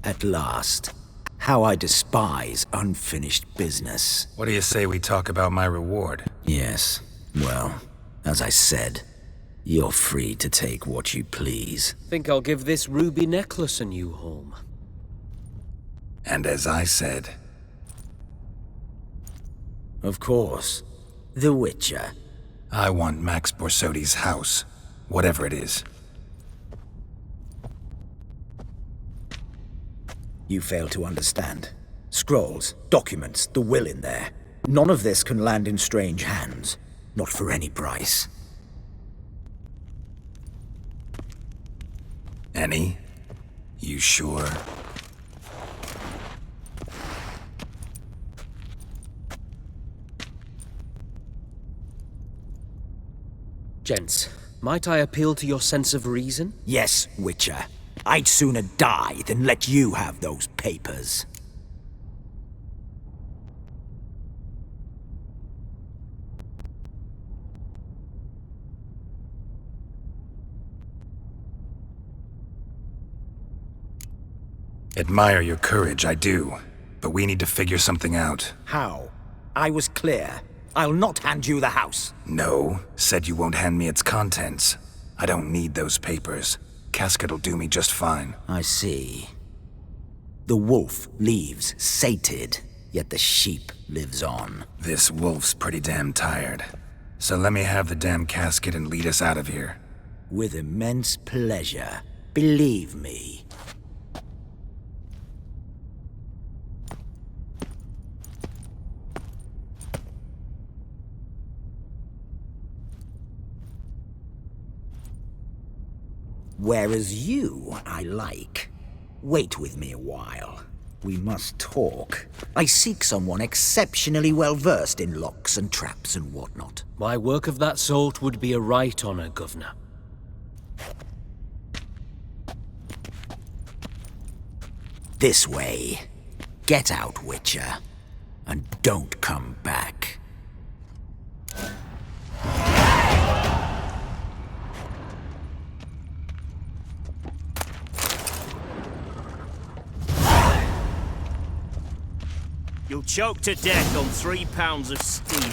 At last. How I despise unfinished business. What do you say we talk about my reward? Yes. Well, as I said, you're free to take what you please. Think I'll give this ruby necklace a new home. And as I said... Of course. The Witcher. I want Max Borsodi's house. Whatever it is. You fail to understand. Scrolls, documents, the will in there. None of this can land in strange hands. Not for any price. Any? You sure? Gents, might I appeal to your sense of reason? Yes, Witcher. I'd sooner die than let you have those papers. Admire your courage, I do. But we need to figure something out. How? I was clear. I'll not hand you the house. No, said you won't hand me its contents. I don't need those papers. Casket'll do me just fine. I see. The wolf leaves sated, yet the sheep lives on. This wolf's pretty damn tired. So let me have the damn casket and lead us out of here. With immense pleasure. Believe me. Whereas you, I like. Wait with me a while. We must talk. I seek someone exceptionally well versed in locks and traps and whatnot. My work of that sort would be a right honor, Governor. This way. Get out, Witcher. And don't come back. You'll choke to death on 3 pounds of steel.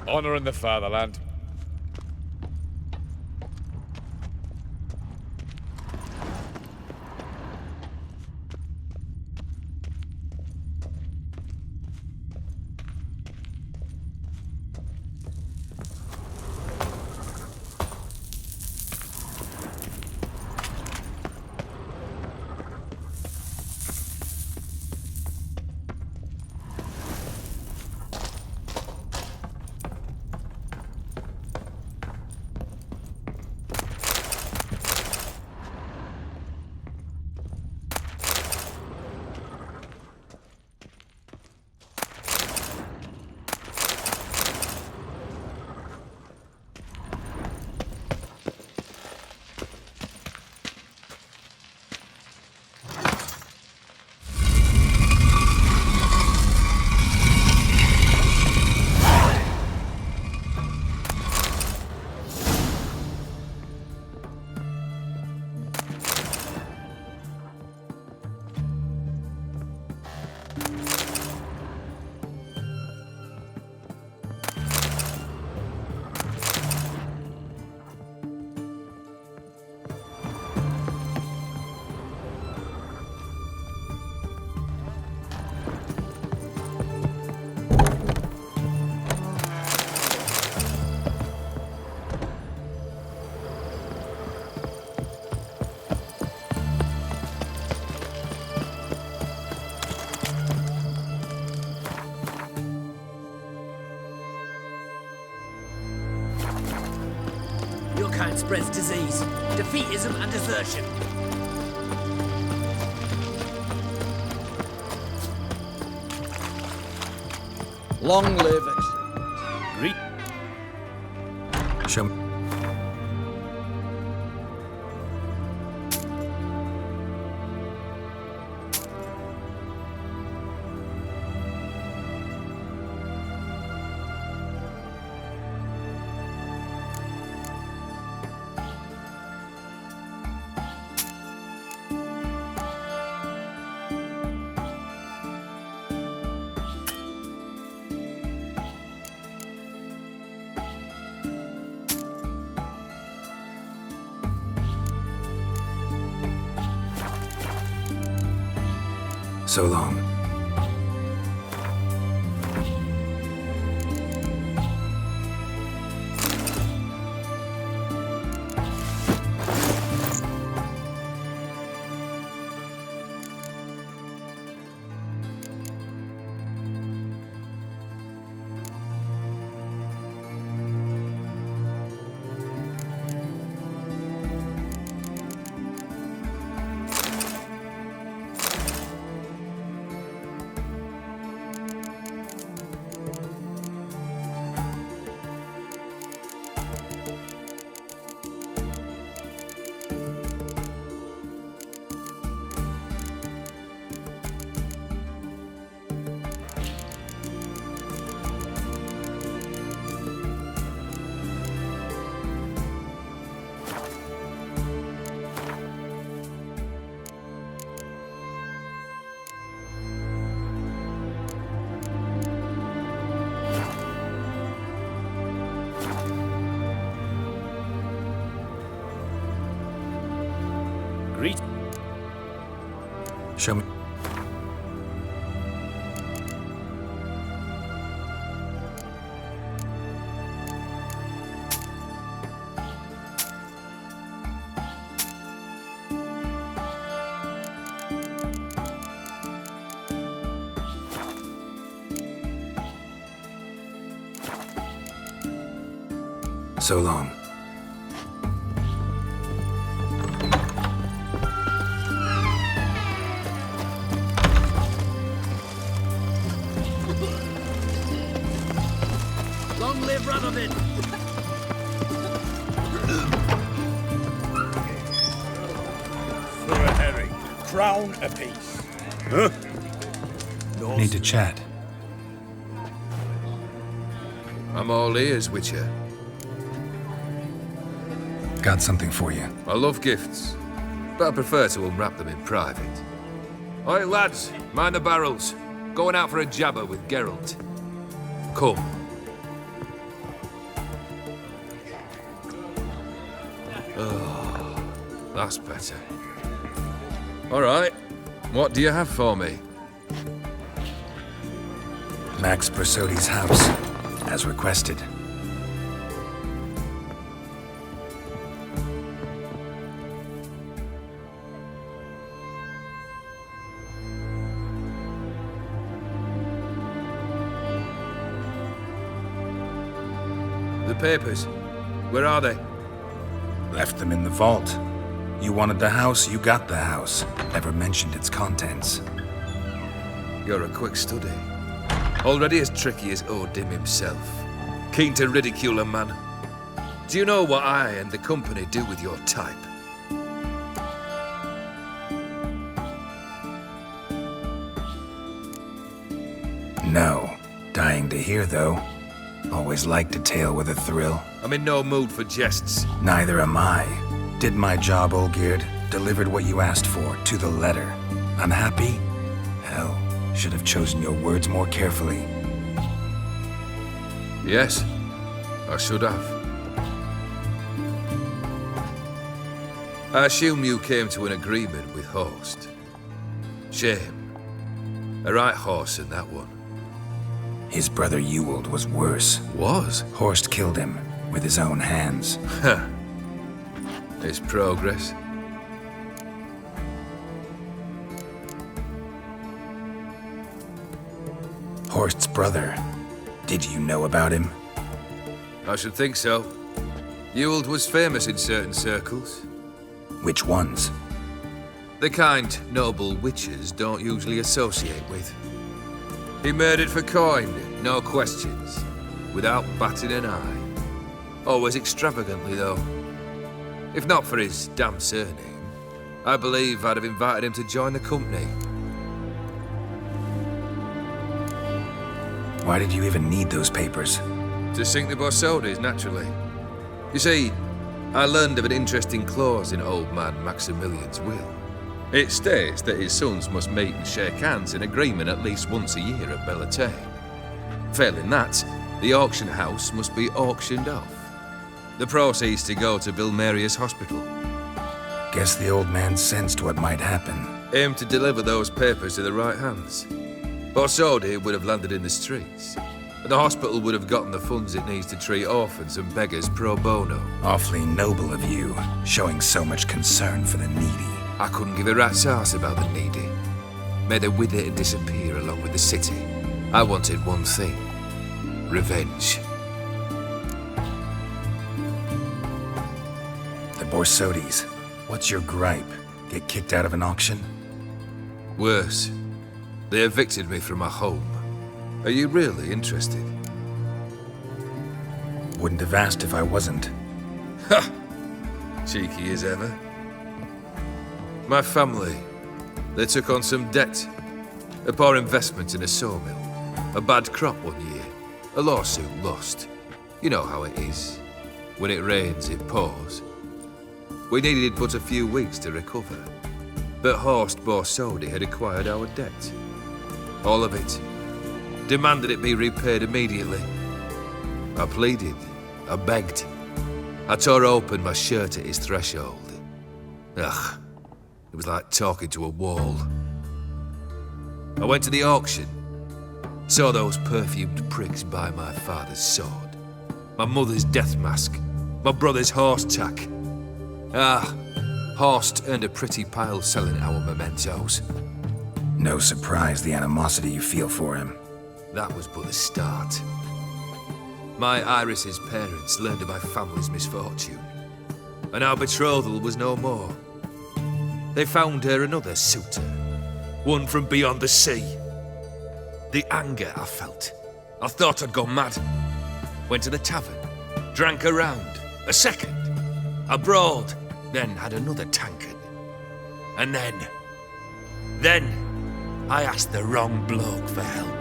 honouring the fatherland. Your kind spreads disease, defeatism and desertion. Long live it. Greet. Show me. So long. Greet. Show me. So long. Long live Radovid! For a herring, crown apiece. Huh? Need to chat. I'm all ears, Witcher. Got something for you. I love gifts, but I prefer to unwrap them in private. Oi, lads, mind the barrels. Going out for a jabber with Geralt. Come. Oh, that's better. All right, what do you have for me? Max Bersodi's house, as requested. The papers, where are they? Left them in the vault. You wanted the house, you got the house. Never mentioned its contents. You're a quick study. Already as tricky as Odin himself. Keen to ridicule a man. Do you know what I and the company do with your type? No. Dying to hear, though. Always liked a tale with a thrill. I'm in no mood for jests. Neither am I. Did my job, Olgierd. Delivered what you asked for, to the letter. Unhappy? Hell, should have chosen your words more carefully. Yes, I should have. I assume you came to an agreement with Horst. Shame. A right horse in that one. His brother Ewald was worse. Was? Horst killed him with his own hands. Huh. It's progress. Horst's brother. Did you know about him? I should think so. Ewald was famous in certain circles. Which ones? The kind noble witches don't usually associate with. He murdered for coin, no questions, without batting an eye. Always extravagantly, though. If not for his damn surname, I believe I'd have invited him to join the company. Why did you even need those papers? To sink the Borsodis, naturally. You see, I learned of an interesting clause in old man Maximilian's will. It states that his sons must meet and shake hands in agreement at least once a year at Bellatane. Failing that, the auction house must be auctioned off. The proceeds to go to Vilmeria's hospital. Guess the old man sensed what might happen. Aimed to deliver those papers to the right hands. Borsodi would have landed in the streets, and the hospital would have gotten the funds it needs to treat orphans and beggars pro bono. Awfully noble of you, showing so much concern for the needy. I couldn't give a rat's ass about the needy. May they wither and disappear along with the city. I wanted one thing. Revenge. The Borsodis. What's your gripe? Get kicked out of an auction? Worse. They evicted me from my home. Are you really interested? Wouldn't have asked if I wasn't. Ha! Cheeky as ever. My family, they took on some debt. A poor investment in a sawmill. A bad crop one year. A lawsuit lost. You know how it is. When it rains, it pours. We needed but a few weeks to recover. But Horst Borsodi had acquired our debt. All of it. Demanded it be repaid immediately. I pleaded. I begged. I tore open my shirt at his threshold. Ugh. It was like talking to a wall. I went to the auction. Saw those perfumed pricks buy my father's sword. My mother's death mask. My brother's horse tack. Ah, Horst earned a pretty pile selling our mementos. No surprise the animosity you feel for him. That was but the start. My Iris's parents learned of my family's misfortune, and our betrothal was no more. They found her another suitor, one from beyond the sea. The anger I felt. I thought I'd gone mad. Went to the tavern, drank a round, a second. I brawled, then had another tankard. And then I asked the wrong bloke for help.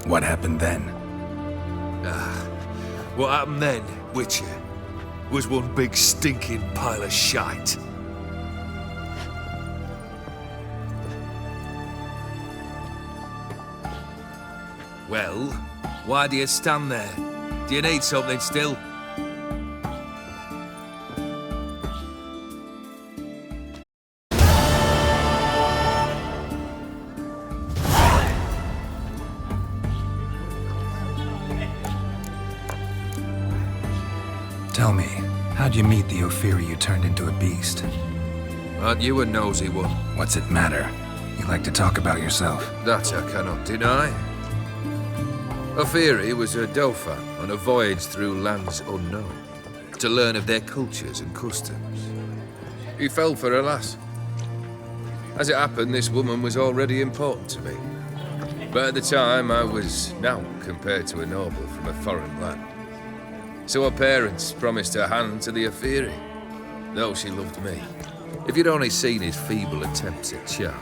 What happened then? What happened then, Witcher, was one big stinking pile of shite. Well, Why do you stand there? Do you need something still? Tell me, how'd you meet the Ophiri you turned into a beast? Aren't you a nosy one? What's it matter? You like to talk about yourself. That I cannot deny. Ophiri was a dauphin on a voyage through lands unknown, to learn of their cultures and customs. He fell for a lass. As it happened, this woman was already important to me. But at the time, I was naught compared to a noble from a foreign land. So her parents promised her hand to the Ophiri, though she loved me. If you'd only seen his feeble attempts at charm.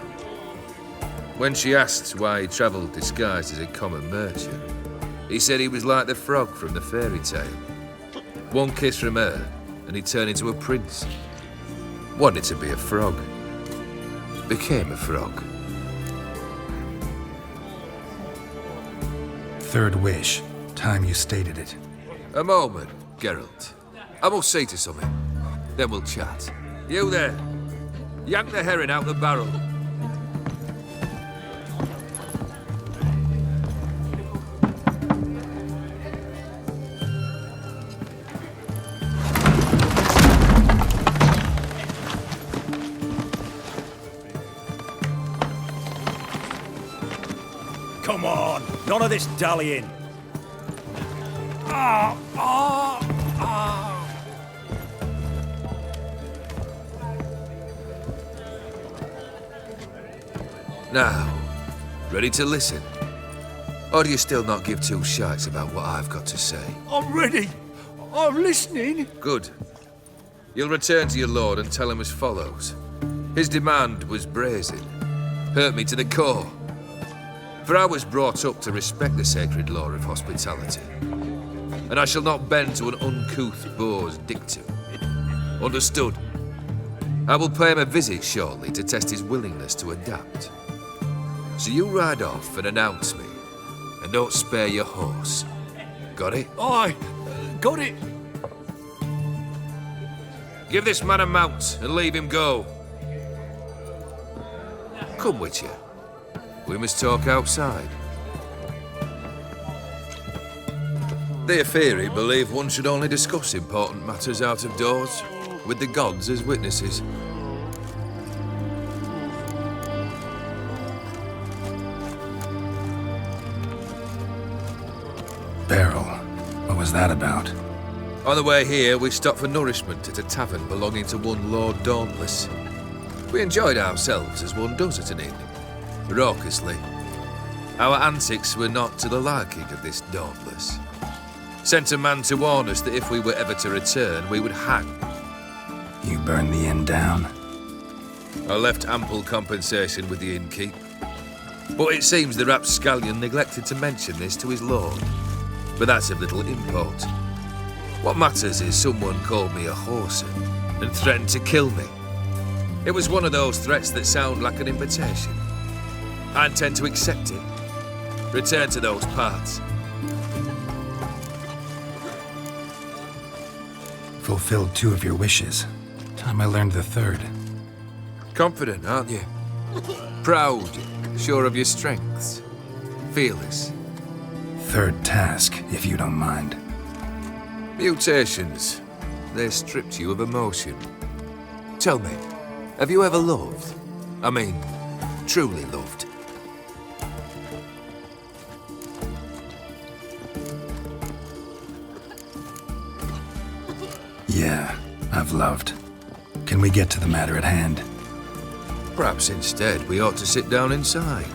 When she asked why he travelled disguised as a common merchant, he said he was like the frog from the fairy tale. One kiss from her, and he turned into a prince. Wanted to be a frog. Became a frog. Third wish. Time you stated it. A moment, Geralt. I must say to something. Then we'll chat. You there. Yank the herring out the barrel. Come on, none of this dallying. Now, ready to listen? Or do you still not give two shites about what I've got to say? I'm ready. I'm listening. Good. You'll return to your lord and tell him as follows. His demand was brazen. Hurt me to the core. For I was brought up to respect the sacred law of hospitality. And I shall not bend to an uncouth boor's dictum. Understood? I will pay him a visit shortly to test his willingness to adapt. So you ride off and announce me, and don't spare your horse. Got it? Aye, got it. Give this man a mount and leave him go. Come, Witcher. We must talk outside. The Ophiri believe one should only discuss important matters out of doors, with the gods as witnesses. Barrel. What was that about? On the way here, we stopped for nourishment at a tavern belonging to one Lord Dauntless. We enjoyed ourselves as one does at an inn, raucously. Our antics were not to the liking of this Dauntless. Sent a man to warn us that if we were ever to return, we would hang. You burned the inn down? I left ample compensation with the innkeep. But it seems the rapscallion neglected to mention this to his lord. But that's of little import. What matters is someone called me a whoreson and threatened to kill me. It was one of those threats that sound like an invitation. I intend to accept it. Return to those parts. Fulfilled 2 of your wishes. Time I learned the 3rd. Confident, aren't you? Proud, sure of your strengths. Fearless. 3rd task, if you don't mind. Mutations. They stripped you of emotion. Tell me, have you ever loved? I mean, truly loved? Yeah, I've loved. Can we get to the matter at hand? Perhaps instead we ought to sit down inside.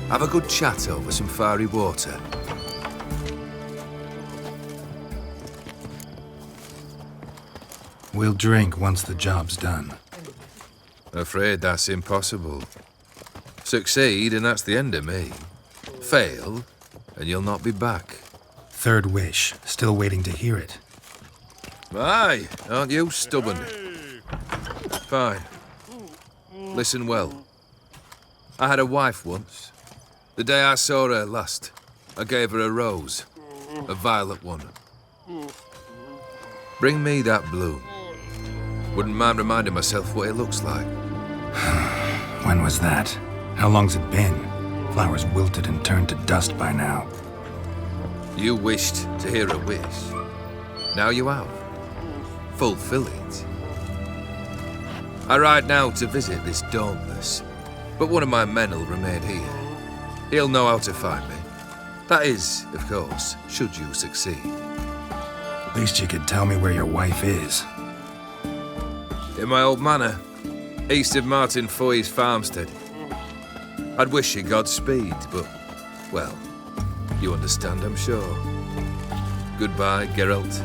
Have a good chat over some fiery water. We'll drink once the job's done. Afraid that's impossible. Succeed and that's the end of me. Fail and you'll not be back. 3rd wish. Still waiting to hear it. Aye, aren't you stubborn? Fine. Listen well. I had a wife once. The day I saw her last, I gave her a rose. A violet one. Bring me that bloom. Wouldn't mind reminding myself what it looks like. When was that? How long's it been? Flowers wilted and turned to dust by now. You wished to hear a wish. Now you have. Fulfill it. I ride now to visit this Dauntless, but one of my men will remain here. He'll know how to find me. That is, of course, should you succeed. At least you could tell me where your wife is. In my old manor, east of Martin Foy's farmstead. I'd wish you Godspeed, but, well, you understand, I'm sure. Goodbye, Geralt.